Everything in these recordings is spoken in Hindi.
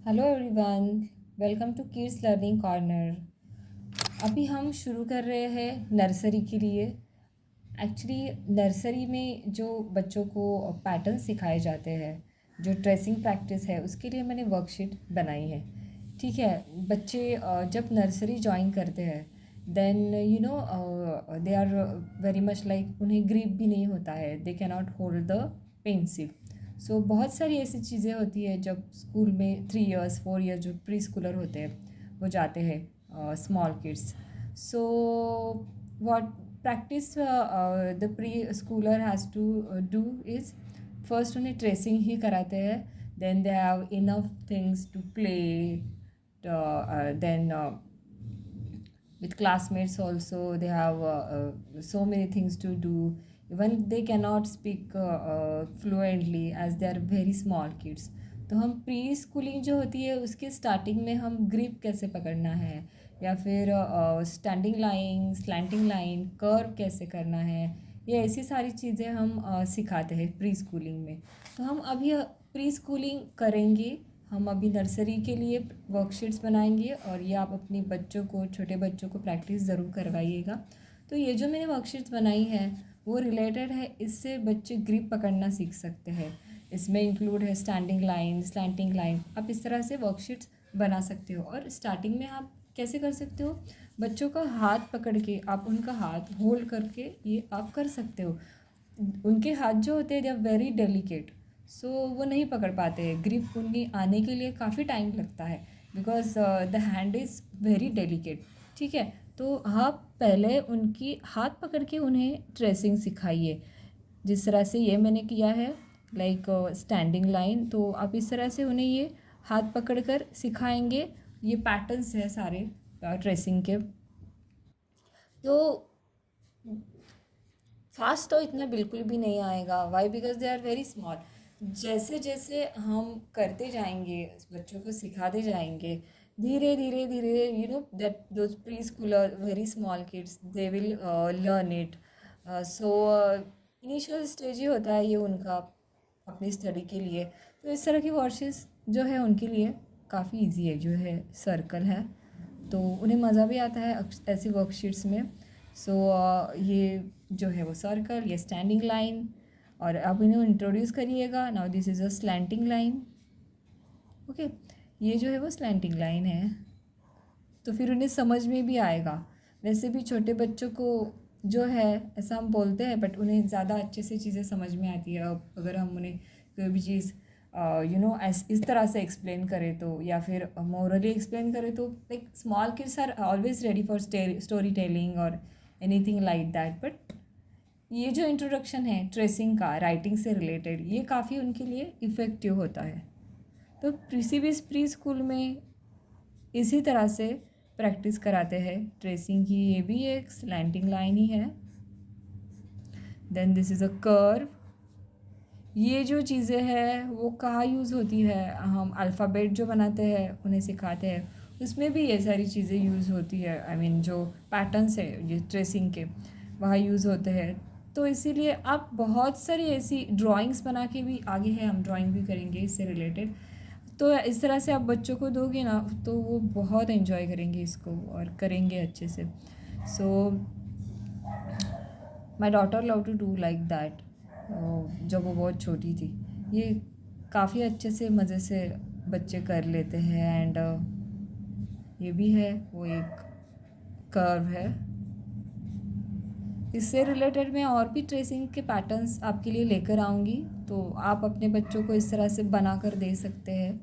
Hello everyone, welcome to kids learning corner. अभी हम शुरू कर रहे हैं नर्सरी के लिए। एक्चुअली नर्सरी में जो बच्चों को पैटर्न सिखाए जाते हैं, जो ट्रेसिंग प्रैक्टिस है, उसके लिए मैंने वर्कशीट बनाई है। ठीक है। बच्चे जब नर्सरी ज्वाइन करते हैं then they are very much like उन्हें ग्रिप भी नहीं होता है, they can not hold the pencil. So बहुत सारी ऐसी चीज़ें होती है जब स्कूल में 3 इयर्स 4 इयर्स जो प्री स्कूलर होते हैं वो जाते हैं, small kids. So what practice the preschooler has to do is first उन्हें ट्रेसिंग ही कराते हैं, then they have enough things to play, then with classmates also they have so many things to do. Even they cannot speak fluently as they are very small kids. तो हम प्री स्कूलिंग जो होती है उसके स्टार्टिंग में हम ग्रिप कैसे पकड़ना है, या फिर standing line, slanting line, curve कैसे करना है, ये ऐसी सारी चीज़ें हम सिखाते हैं प्री स्कूलिंग में। तो हम अभी प्री स्कूलिंग करेंगे। हम अभी नर्सरी के लिए वर्कशीट्स बनाएंगे और ये आप अपने बच्चों को, छोटे बच्चों को प्रैक्टिस ज़रूर करवाइएगा। तो ये जो मैंने वर्कशीट्स बनाई है वो रिलेटेड है, इससे बच्चे ग्रिप पकड़ना सीख सकते हैं। इसमें इंक्लूड है स्टैंडिंग लाइन, स्लैंटिंग लाइन। आप इस तरह से वर्कशीट्स बना सकते हो। और स्टार्टिंग में आप कैसे कर सकते हो, बच्चों का हाथ पकड़ के आप उनका हाथ होल्ड करके ये आप कर सकते हो। उनके हाथ जो होते हैं दे आर वेरी डेलिकेट, सो वो नहीं पकड़ पाते हैं। ग्रिप उन्हें आने के लिए काफ़ी टाइम लगता है because the hand is very delicate. ठीक है। तो आप पहले उनकी हाथ पकड़ के उन्हें ट्रेसिंग सिखाइए, जिस तरह से ये मैंने किया है, लाइक स्टैंडिंग लाइन। तो आप इस तरह से उन्हें ये हाथ पकड़ कर सिखाएंगे। ये पैटर्न्स है सारे ट्रेसिंग के। तो फास्ट तो इतना बिल्कुल भी नहीं आएगा। Why? Because they are very small. जैसे जैसे हम करते जाएंगे, बच्चों को सिखाते जाएंगे, धीरे धीरे धीरे that those preschooler very small kids they will learn it. So initial stage ही होता है ये उनका अपनी स्टडी के लिए। तो इस तरह की वर्कशीट्स जो है उनके लिए काफ़ी इजी है। जो है सर्कल है तो उन्हें मज़ा भी आता है ऐसी वर्कशीट्स में। सो ये जो है वो सर्कल, ये स्टैंडिंग लाइन, और आप इन्हें इंट्रोड्यूस करिएगा। Now this is a slanting line. Okay, ये जो है वो स्लैंटिंग लाइन है। तो फिर उन्हें समझ में भी आएगा। वैसे भी छोटे बच्चों को जो है ऐसा हम बोलते हैं, बट उन्हें ज़्यादा अच्छे से चीज़ें समझ में आती है अब अगर हम उन्हें कोई भी चीज़ इस तरह से एक्सप्लेन करें तो, या फिर मोरली एक्सप्लेन करें तो। Like small kids are always ready for story telling और एनीथिंग लाइक दैट। बट ये जो इंट्रोडक्शन है ट्रेसिंग का, राइटिंग से रिलेटेड, ये काफ़ी उनके लिए इफ़ेक्टिव होता है। तो किसी भी प्री स्कूल में इसी तरह से प्रैक्टिस कराते हैं ट्रेसिंग की। ये भी एक स्लैंटिंग लाइन ही है। Then this is a curve. ये जो चीज़ें हैं वो कहाँ यूज़ होती है, हम अल्फ़ाबेट जो बनाते हैं उन्हें सिखाते हैं, उसमें भी ये सारी चीज़ें यूज़ होती है। आई मीन जो पैटर्न्स है ये ट्रेसिंग के, वहाँ यूज़ होते हैं। तो इसीलिए आप बहुत सारी ऐसी ड्राइंग्स बना के भी, आगे है हम ड्राइंग भी करेंगे इससे रिलेटेड। तो इस तरह से आप बच्चों को दोगे ना तो वो बहुत एंजॉय करेंगे इसको और करेंगे अच्छे से। So my daughter love to do like that. जब वो बहुत छोटी थी, ये काफ़ी अच्छे से मज़े से बच्चे कर लेते हैं। एंड ये भी है वो एक कर्व है। इससे रिलेटेड मैं और भी ट्रेसिंग के पैटर्न्स आपके लिए लेकर आऊँगी, तो आप अपने बच्चों को इस तरह से बना कर दे सकते हैं।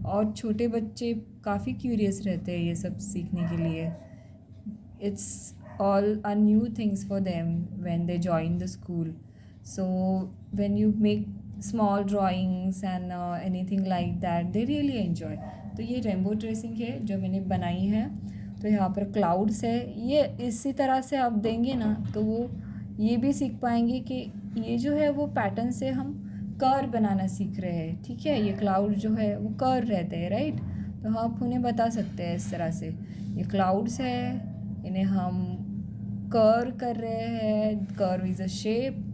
और छोटे बच्चे काफ़ी क्यूरियस रहते हैं ये सब सीखने के लिए। It's all a new things for them when they join the school. So when you make small drawings and anything like that they really enjoy. तो ये रेनबो ट्रेसिंग है जो मैंने बनाई है। तो यहाँ पर क्लाउड्स है, ये इसी तरह से आप देंगे ना तो वो ये भी सीख पाएंगे कि ये जो है वो पैटर्न से हम कर बनाना सीख रहे हैं। ठीक है, ये क्लाउड जो है वो कर रहते हैं, राइट? तो आप उन्हें बता सकते हैं इस तरह से, ये क्लाउड्स है, इन्हें हम कर कर रहे हैं। Curve is a shape,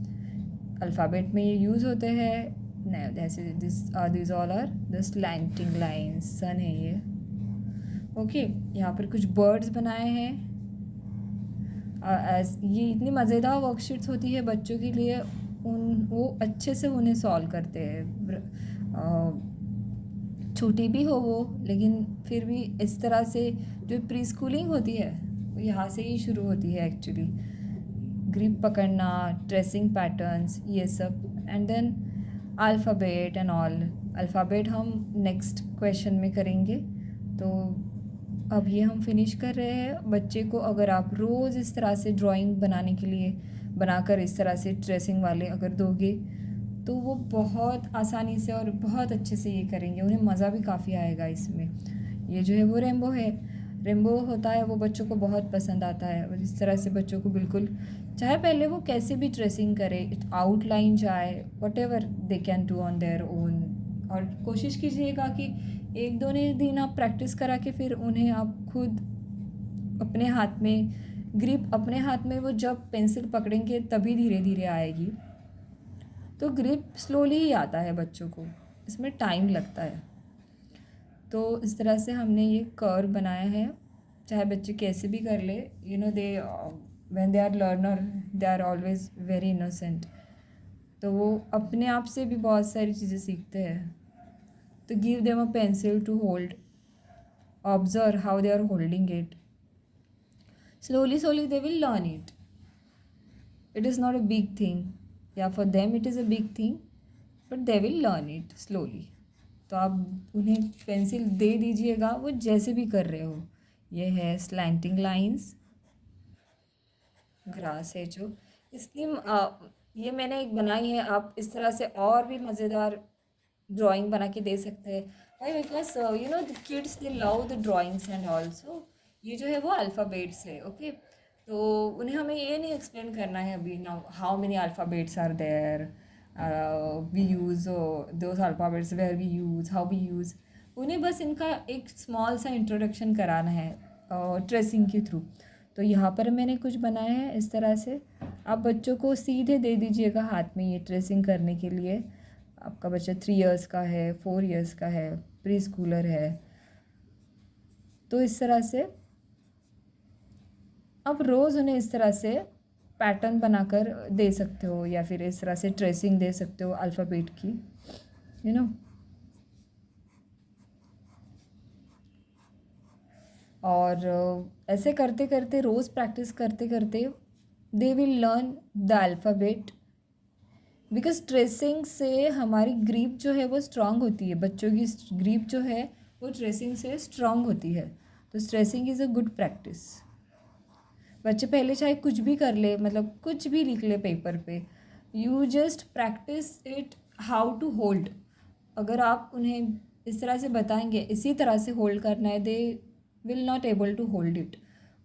alphabet में ये यूज़ होते हैं। This all are the slanting lines, sun है ये। ओके यहाँ पर कुछ बर्ड्स बनाए हैं। ये इतनी मज़ेदार वर्कशीट्स होती है बच्चों के लिए, वो अच्छे से उन्हें सॉल्व करते हैं। छोटी भी हो वो, लेकिन फिर भी इस तरह से जो प्री स्कूलिंग होती है वो यहाँ से ही शुरू होती है एक्चुअली। ग्रिप पकड़ना, ट्रेसिंग पैटर्न्स, ये सब, and then alphabet and all. Alphabet हम नेक्स्ट क्वेश्चन में करेंगे। तो अब ये हम फिनिश कर रहे हैं। बच्चे को अगर आप रोज़ इस तरह से ड्राइंग बनाने के लिए बनाकर इस तरह से ट्रेसिंग वाले अगर दोगे तो वो बहुत आसानी से और बहुत अच्छे से ये करेंगे, उन्हें मज़ा भी काफ़ी आएगा इसमें। ये जो है वो रेम्बो है, रेम्बो होता है वो बच्चों को बहुत पसंद आता है। और इस तरह से बच्चों को बिल्कुल, चाहे पहले वो कैसे भी ट्रेसिंग करे, आउटलाइन जाए, what ever they can do on their own. और कोशिश कीजिएगा कि एक दो दिन आप प्रैक्टिस करा के फिर उन्हें आप खुद अपने हाथ में, ग्रिप अपने हाथ में वो जब पेंसिल पकड़ेंगे तभी धीरे धीरे आएगी। तो ग्रिप स्लोली ही आता है बच्चों को, इसमें टाइम लगता है। तो इस तरह से हमने ये कर्व बनाया है, चाहे बच्चे कैसे भी कर ले। You know they when they are learner they are always very innocent, तो वो अपने आप से भी बहुत सारी चीज़ें सीखते हैं। तो give them a pencil to hold, observe how they are holding it, slowly slowly they will learn it. It is not a big thing, yeah, for them it is a big thing, but they will learn it slowly. तो आप उन्हें पेंसिल दे दीजिएगा, वो जैसे भी कर रहे हो। ये है स्लैंटिंग लाइंस, ग्रास है जो इसकी ये मैंने एक बनाई है। आप इस तरह से और भी मज़ेदार ड्राइंग बना के दे सकते हैं। Why? Because you know the kids they love the drawings and also. ये जो है वो अल्फ़ाबेट्स है, ओके। तो उन्हें हमें ये नहीं एक्सप्लेन करना है अभी now how many alphabets are there, we use those alphabets, where we use, how we use. उन्हें बस इनका एक स्मॉल सा इंट्रोडक्शन कराना है ट्रेसिंग के थ्रू। तो यहाँ पर मैंने कुछ बनाया है इस तरह से। आप बच्चों को सीधे दे दीजिएगा हाथ में ये ट्रेसिंग करने के लिए। आपका बच्चा 3 इयर्स का है, 4 इयर्स का है, प्री स्कूलर है, तो इस तरह से आप रोज़ उन्हें इस तरह से पैटर्न बनाकर दे सकते हो, या फिर इस तरह से ट्रेसिंग दे सकते हो अल्फ़ाबेट की, यू नो। और ऐसे करते करते, रोज़ प्रैक्टिस करते करते, दे will learn the alphabet. Because tracing से हमारी ग्रीप जो है वो स्ट्रांग होती है, बच्चों की ग्रीप जो है वो ट्रेसिंग से स्ट्रांग होती है। तो tracing is a good practice. बच्चे पहले चाहे कुछ भी कर ले, मतलब कुछ भी लिख ले पेपर पे, you just practise it how to hold. अगर आप उन्हें इस तरह से बताएंगे इसी तरह से होल्ड करना है, they will not able to hold it.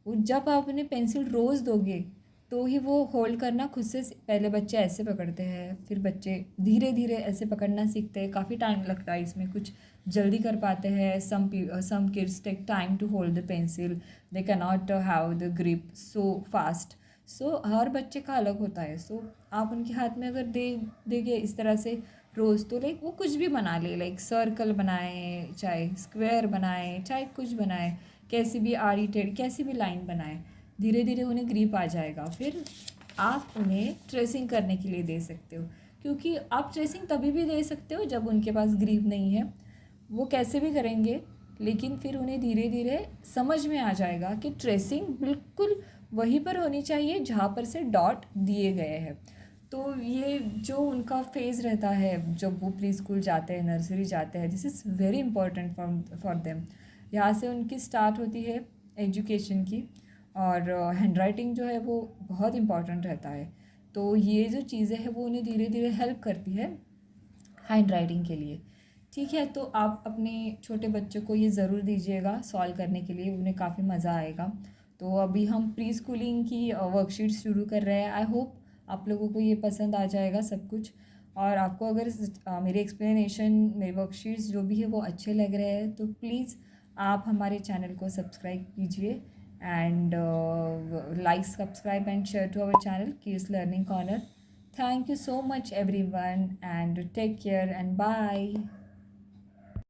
वो जब आप उन्हें पेंसिल रोज़ दोगे तो ही वो होल्ड करना खुद से, पहले बच्चे ऐसे पकड़ते हैं, फिर बच्चे धीरे धीरे ऐसे पकड़ना सीखते हैं। काफ़ी टाइम लगता है इसमें, कुछ जल्दी कर पाते हैं। some kids take time to hold the pencil, they cannot have the grip so fast. सो हर बच्चे का अलग होता है। सो आप उनके हाथ में अगर देंगे इस तरह से रोज़, तो लाइक वो कुछ भी बना ले, लाइक सर्कल बनाए, चाहे स्क्वायर बनाए, चाहे कुछ बनाए, कैसी भी आड़ी टेढ़ी कैसी भी लाइन बनाए, धीरे धीरे उन्हें ग्रिप आ जाएगा। फिर आप उन्हें ट्रेसिंग करने के लिए दे सकते हो, क्योंकि आप ट्रेसिंग तभी भी दे सकते हो जब उनके पास ग्रिप नहीं है। वो कैसे भी करेंगे, लेकिन फिर उन्हें धीरे धीरे समझ में आ जाएगा कि ट्रेसिंग बिल्कुल वहीं पर होनी चाहिए जहाँ पर से डॉट दिए गए हैं। तो ये जो उनका फेज़ रहता है जब वो प्री स्कूल जाते हैं, नर्सरी जाते हैं, this is very important for them. यहाँ से उनकी स्टार्ट होती है एजुकेशन की। और हैंड राइटिंग जो है वो बहुत इम्पॉर्टेंट रहता है। तो ये जो चीज़ें हैं वो उन्हें धीरे धीरे हेल्प करती है हैंड राइटिंग के लिए। ठीक है, तो आप अपने छोटे बच्चों को ये ज़रूर दीजिएगा सॉल्व करने के लिए, उन्हें काफ़ी मज़ा आएगा। तो अभी हम प्री स्कूलिंग की वर्कशीट शुरू कर रहे हैं। आई होप आप लोगों को ये पसंद आ जाएगा सब कुछ। और आपको अगर मेरे एक्सप्लेनेशन, मेरे वर्कशीट्स जो भी है वो अच्छे लग रहे हैं तो प्लीज़ आप हमारे चैनल को सब्सक्राइब कीजिए and like, subscribe and share to our channel Kids Learning Corner. Thank you so much, everyone, and take care and bye.